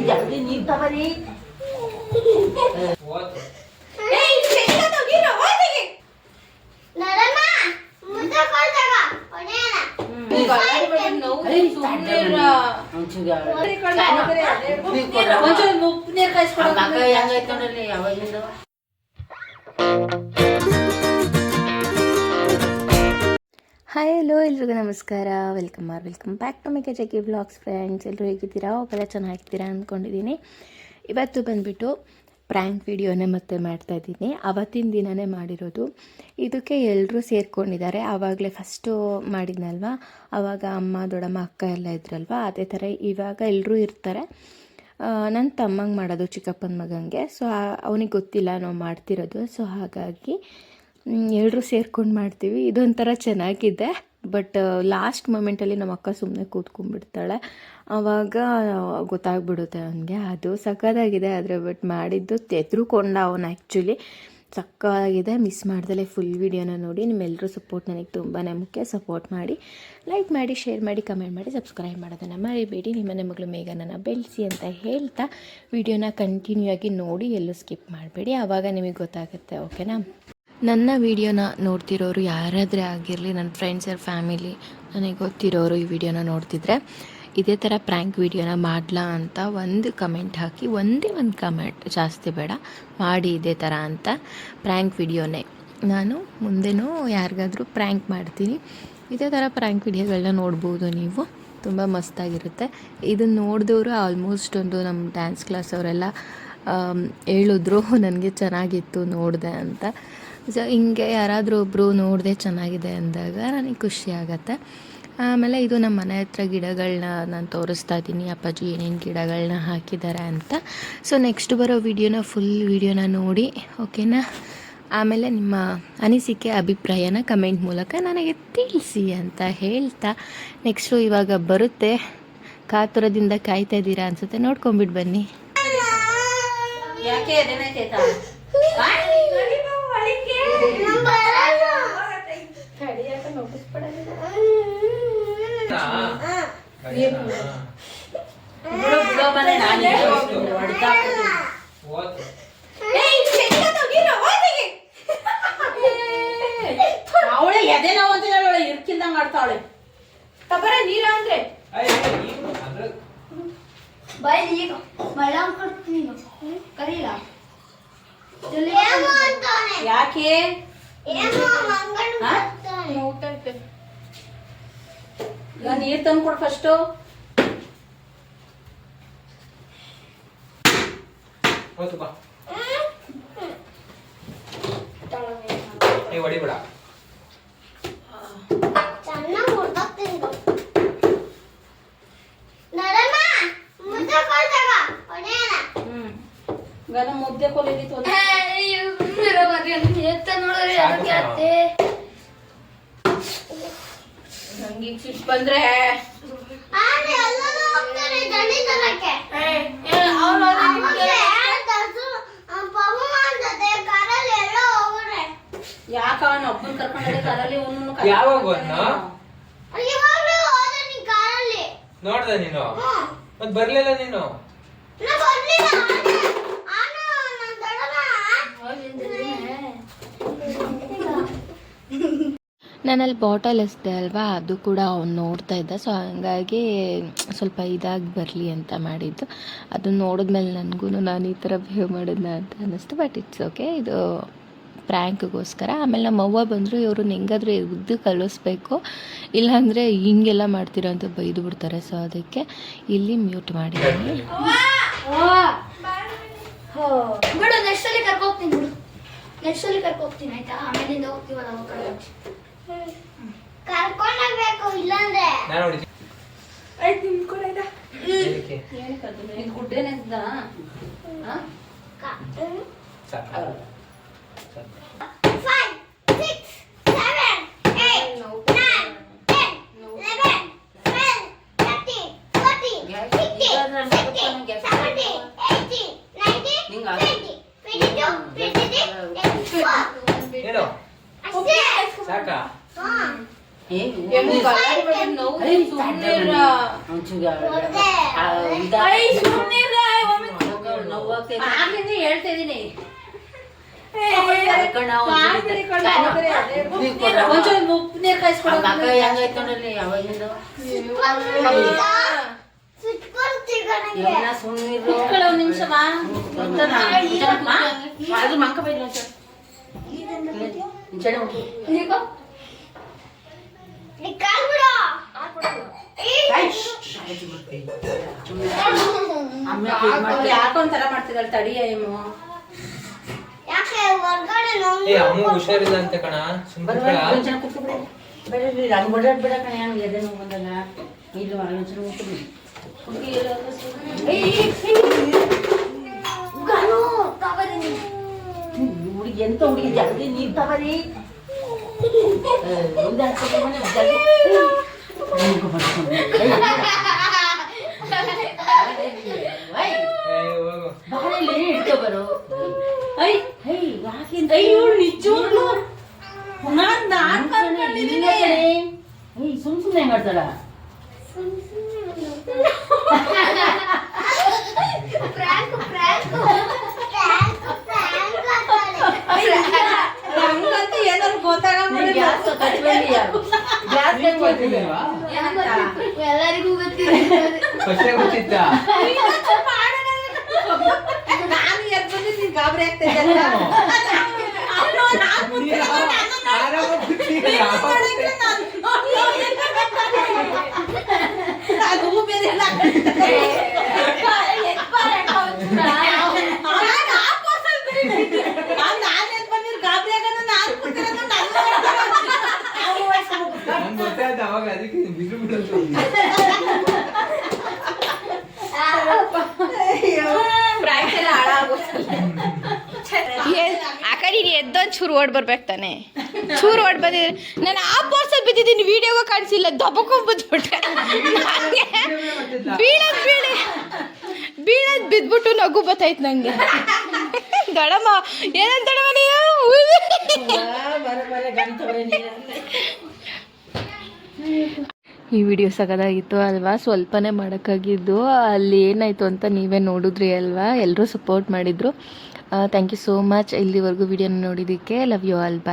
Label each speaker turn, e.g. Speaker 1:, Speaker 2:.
Speaker 1: ಜಲ್ದಿ ನೀರ್ ತಬರಿ
Speaker 2: hi hello ಎಲ್ರಿಗೂ ನಮಸ್ಕಾರ. ವೆಲ್ಕಮ್ ಬ್ಯಾಕ್ ಟು ಮೇಕೆ ಜಗ್ಗಿ ವ್ಲಾಗ್ಸ್ ಫ್ರೆಂಡ್ಸ್. ಎಲ್ಲರೂ ಹೇಗಿದ್ದೀರಾ? ಒಬ್ಬೆಲ್ಲ ಚೆನ್ನಾಗಿರ್ತೀರಾ ಅಂದ್ಕೊಂಡಿದ್ದೀನಿ. ಇವತ್ತು ಬಂದುಬಿಟ್ಟು ಪ್ರ್ಯಾಂಕ್ ವಿಡಿಯೋನೇ ಮತ್ತೆ ಮಾಡ್ತಾಯಿದ್ದೀನಿ. ಅವತ್ತಿನ ದಿನವೇ ಮಾಡಿರೋದು. ಇದಕ್ಕೆ ಎಲ್ಲರೂ ಸೇರ್ಕೊಂಡಿದ್ದಾರೆ. ಆವಾಗಲೇ ಫಸ್ಟು ಮಾಡಿದ್ನಲ್ವ, ಆವಾಗ ಅಮ್ಮ ದೊಡ್ಡಮ್ಮ ಅಕ್ಕ ಎಲ್ಲ ಇದ್ರಲ್ವ, ಅದೇ ಥರ ಇವಾಗ ಎಲ್ಲರೂ ಇರ್ತಾರೆ. ನನ್ನ ತಮ್ಮಂಗೆ ಮಾಡೋದು, ಚಿಕ್ಕಪ್ಪನ ಮಗನಿಗೆ. ಸೊ ಅವನಿಗೆ ಗೊತ್ತಿಲ್ಲ ನಾವು ಮಾಡ್ತಿರೋದು. ಸೊ ಹಾಗಾಗಿ ಎಲ್ಲರೂ ಸೇರ್ಕೊಂಡು ಮಾಡ್ತೀವಿ. ಇದೊಂಥರ ಚೆನ್ನಾಗಿದೆ. ಬಟ್ ಲಾಸ್ಟ್ ಮೊಮೆಂಟಲ್ಲಿ ನಮ್ಮ ಅಕ್ಕ ಸುಮ್ಮನೆ ಕೂತ್ಕೊಂಡ್ಬಿಡ್ತಾಳೆ. ಆವಾಗ ಗೊತ್ತಾಗ್ಬಿಡುತ್ತೆ ಅವನಿಗೆ. ಅದು ಸಕ್ಕತ್ತಾಗಿದೆ. ಆದರೆ ಬಟ್ ಮಾಡಿದ್ದು ತೆಗೆದುಕೊಂಡ ಅವನು. ಆ್ಯಕ್ಚುಲಿ ಸಕ್ಕತ್ತಾಗಿದೆ. ಮಿಸ್ ಮಾಡ್ದಲೇ ಫುಲ್ ವೀಡಿಯೋನ ನೋಡಿ. ನಿಮ್ಮೆಲ್ಲರೂ ಸಪೋರ್ಟ್ ನನಗೆ ತುಂಬಾ ಮುಖ್ಯ. ಸಪೋರ್ಟ್ ಮಾಡಿ, ಲೈಕ್ ಮಾಡಿ, ಶೇರ್ ಮಾಡಿ, ಕಮೆಂಟ್ ಮಾಡಿ, ಸಬ್ಸ್ಕ್ರೈಬ್ ಮಾಡೋದನ್ನು ಮರಿಬೇಡಿ. ನಿಮ್ಮನೆ ಮಗಳು ಮೇಘನನ್ನು ಬೆಳೆಸಿ ಅಂತ ಹೇಳ್ತಾ ವಿಡಿಯೋನ ಕಂಟಿನ್ಯೂ ಆಗಿ ನೋಡಿ, ಎಲ್ಲೂ ಸ್ಕಿಪ್ ಮಾಡಬೇಡಿ. ಆವಾಗ ನಿಮಗೆ ಗೊತ್ತಾಗುತ್ತೆ. ಓಕೆನಾ? ನನ್ನ ವೀಡಿಯೋನ ನೋಡ್ತಿರೋರು ಯಾರಾದರೆ ಆಗಿರಲಿ, ನನ್ನ ಫ್ರೆಂಡ್ಸ್ ಆರ್ ಫ್ಯಾಮಿಲಿ, ನನಗೆ ಗೊತ್ತಿರೋರು ಈ ವಿಡಿಯೋನ ನೋಡ್ತಿದ್ರೆ ಇದೇ ಥರ ಪ್ರ್ಯಾಂಕ್ ವಿಡಿಯೋನ ಮಾಡಲಾ ಅಂತ ಒಂದು ಕಮೆಂಟ್ ಹಾಕಿ. ಒಂದೇ ಒಂದು ಕಮೆಂಟ್, ಜಾಸ್ತಿ ಬೇಡ, ಮಾಡಿ ಇದೇ ಥರ ಅಂತ. ಪ್ರ್ಯಾಂಕ್ ವಿಡಿಯೋನೇ ನಾನು ಮುಂದೆನೂ ಯಾರಿಗಾದರೂ ಪ್ರ್ಯಾಂಕ್ ಮಾಡ್ತೀನಿ. ಇದೇ ಥರ ಪ್ರ್ಯಾಂಕ್ ವಿಡಿಯೋಗಳನ್ನ ನೋಡ್ಬೋದು ನೀವು. ತುಂಬ ಮಸ್ತಾಗಿರುತ್ತೆ. ಇದನ್ನು ನೋಡಿದವರು ಆಲ್ಮೋಸ್ಟ್ ಒಂದು ನಮ್ಮ ಡ್ಯಾನ್ಸ್ ಕ್ಲಾಸ್ ಅವರೆಲ್ಲ ಹೇಳಿದ್ರು ನನಗೆ ಚೆನ್ನಾಗಿತ್ತು ನೋಡಿದೆ ಅಂತ. ಸೊ ಹಿಂಗೆ ಯಾರಾದರೂ ಒಬ್ಬರು ನೋಡಿದೆ ಚೆನ್ನಾಗಿದೆ ಅಂದಾಗ ನನಗೆ ಖುಷಿ ಆಗುತ್ತೆ. ಆಮೇಲೆ ಇದು ನಮ್ಮ ಮನೆ ಹತ್ರ ಗಿಡಗಳನ್ನ ನಾನು ತೋರಿಸ್ತಾ ಇದ್ದೀನಿ, ಅಪ್ಪಾಜಿ ಏನೇನು ಗಿಡಗಳನ್ನ ಹಾಕಿದ್ದಾರೆ ಅಂತ. ಸೊ ನೆಕ್ಸ್ಟ್ ಬರೋ ವಿಡಿಯೋನ ಫುಲ್ ವಿಡಿಯೋನ ನೋಡಿ, ಓಕೆನಾ? ಆಮೇಲೆ ನಿಮ್ಮ ಅನಿಸಿಕೆ ಅಭಿಪ್ರಾಯನ ಕಮೆಂಟ್ ಮೂಲಕ ನನಗೆ ತಿಳಿಸಿ ಅಂತ ಹೇಳ್ತಾ, ನೆಕ್ಸ್ಟು ಇವಾಗ ಬರುತ್ತೆ. ಕಾತುರದಿಂದ ಕಾಯ್ತಾ ಇದ್ದೀರಾ ಅನಿಸುತ್ತೆ, ನೋಡ್ಕೊಂಬಿಟ್ಟು ಬನ್ನಿ.
Speaker 1: ಯಾಕೆ ಅವಳೆ ಎದೆ ನೋವು ಅಂತ ಹೇಳೋಳೆ, ಇರ್ಕಿಂದ ಮಾಡ್ತಾವಳೆ. ತಬರ ನೀರ ಅಂದ್ರೆ ಬಾಯ್ ಈಗ ಮಳ ಕೊಡ್ತೀನಿ ಕರೀಲ. ಯಾಕೆ ನೀರ್ ತಂದು ಕೊಡು ಫಸ್ಟು.
Speaker 3: ಹೊಡಿಬೇಡ.
Speaker 1: ಮುದ್ದೆ ಕೊಲಿತ್ತು ನಂಗೆ ಸಿಟ್ಟು ಬಂದ್ರೆ ಯಾಕ ಅವನ ಒಬ್ಬನ್ ಕರ್ಕೊಂಡೆ ಕಾರಲ್ಲಿ
Speaker 3: ನೋಡ್ದ ನೀನು? ಮತ್ ಬರ್ಲಿಲ್ಲ ನೀನು?
Speaker 2: ನಾನಲ್ಲಿ ಬಾಟಲ್ ಎಸ್ದೆ ಅಲ್ವಾ, ಅದು ಕೂಡ ಅವ್ನು ನೋಡ್ತಾ ಇದ್ದ. ಸೊ ಹಂಗಾಗಿ ಸ್ವಲ್ಪ ಇದಾಗಿ ಬರಲಿ ಅಂತ ಮಾಡಿದ್ದು. ಅದನ್ನು ನೋಡಿದ್ಮೇಲೆ ನನಗೂ ನಾನು ಈ ಥರ ಬಿಹೇವ್ ಮಾಡಿದ್ನ ಅಂತ ಅನ್ನಿಸ್ತು. ಬಟ್ ಇಟ್ಸ್ ಓಕೆ, ಇದು ಪ್ರ್ಯಾಂಕ್ಗೋಸ್ಕರ. ಆಮೇಲೆ ನಮ್ಮ ಅವ್ವ ಬಂದರು, ಇವರು ಹೆಂಗಾದರೂ ಉದ್ದು ಕಲಿಸ್ಬೇಕು, ಇಲ್ಲಾಂದರೆ ಹಿಂಗೆಲ್ಲ ಮಾಡ್ತೀರ ಅಂತ ಬೈದು ಬಿಡ್ತಾರೆ. ಸೊ ಅದಕ್ಕೆ ಇಲ್ಲಿ ಮ್ಯೂಟ್ ಮಾಡಿದ್ದೀನಿ.
Speaker 4: ನೆಕ್ಸ್ಟಲ್ಲಿ ಕರ್ಕೋಗ್ತೀನಿ ಆಯ್ತಾ? ಆಮೇಲಿಂದ ಹೋಗ್ತೀವಲ್ಲ ಕರ್ಕೊಂಡೋಗ್ಬೇಕು, ಇಲ್ಲಾಂದ್ರೆ
Speaker 3: ಆಯ್ತು. ನಿಮ್ ಕೂಡ
Speaker 1: ಗುಡ್ಡೇನಿದ್ದ
Speaker 3: ಸಾಕಾ?
Speaker 1: ಸುಮ್ಮನೆ ಆಗ್ಲಿಂದ ಹೇಳ್ತಾ ಇದೀನಿ ಒಂಚೂರು ಉಪ್ಪು ನೀರು ಕಾಯಿಸ್ಕೊಡು ಒಂದ್ ನಿಮಿಷ ಯಾಕೋ ಒಂಥರ ಮಾಡ್ತಿದ್ದಾಳೆ ತಡಿಯ ಏನು
Speaker 3: ಏ ಅಮ್ಮ ಹುಷಾರಿಲ್ಲ ಅಂತ ಕಣ ಸುಮ್ಮನೆ
Speaker 1: ಹುಡುಗಿ ಎಂತ ಹುಡುಗಿ ಜಲ್ದಿ ನೀರ್ ತವರಿ ಸುಮ್ ಸುಮ್ನೆ ಮಾಡ್ತಾಳ ಹಂಗಂತ ಏನಾದ್ರು
Speaker 4: ಎಲ್ಲರಿಗೂ ಗೊತ್ತಿದೆ
Speaker 3: ಗೊತ್ತಿತ್ತ
Speaker 1: ನಾನು ಎದ್ ಬಂದಿದ್ದು ಗಾಬರಿ ಆಗ್ತಾ ಇದ್ದೆ
Speaker 3: ಗೊತ್ತಾಯ್ತು ಅವಾಗ ಅದಕ್ಕೆ ಬಿಡು ಬಿಡು
Speaker 2: ಆ ಕಡೆ ಎದ್ದೊಂದು ಚೂರು ಓಡ್ ಬರ್ಬೇಕು ತಾನೆ ಚೂರು ಓಡ್ ಬಂದಿದ್ರೆ ನಾನು ಆ ಪೋರ್ಸಲ್ಲಿ ಬಿದ್ದಿದ್ದೀನಿ ವಿಡಿಯೋಗ ಕಾಣಿಸಿಲ್ಲ ದಬ್ಬಕೊಂಡ್ಬಿಟ್ಬಿಟ್ಟೆ ಬೀಳದ್ ಬಿದ್ಬಿಟ್ಟು ನಗು ಬತ್ತಾಯ್ತು ನಂಗೆ ದೊಡಮ್ಮ ಏನಂತ ದೊಡಮ್ಮ ಈ ವಿಡಿಯೋ ಸಗದಾಗಿತ್ತು ಅಲ್ವಾ ಸ್ವಲ್ಪನೇ ಮಾಡೋಕ್ಕಾಗಿದ್ದು ಅಲ್ಲಿ ಏನಾಯಿತು ಅಂತ ನೀವೇ ನೋಡಿದ್ರಿ ಅಲ್ವಾ ಎಲ್ಲರೂ ಸಪೋರ್ಟ್ ಮಾಡಿದರು ಥ್ಯಾಂಕ್ ಯು ಸೋ ಮಚ್ ಇಲ್ಲಿವರೆಗೂ ವಿಡಿಯೋನ ನೋಡಿದ್ದಕ್ಕೆ ಲವ್ ಯು ಆಲ್ ಬಾಯ್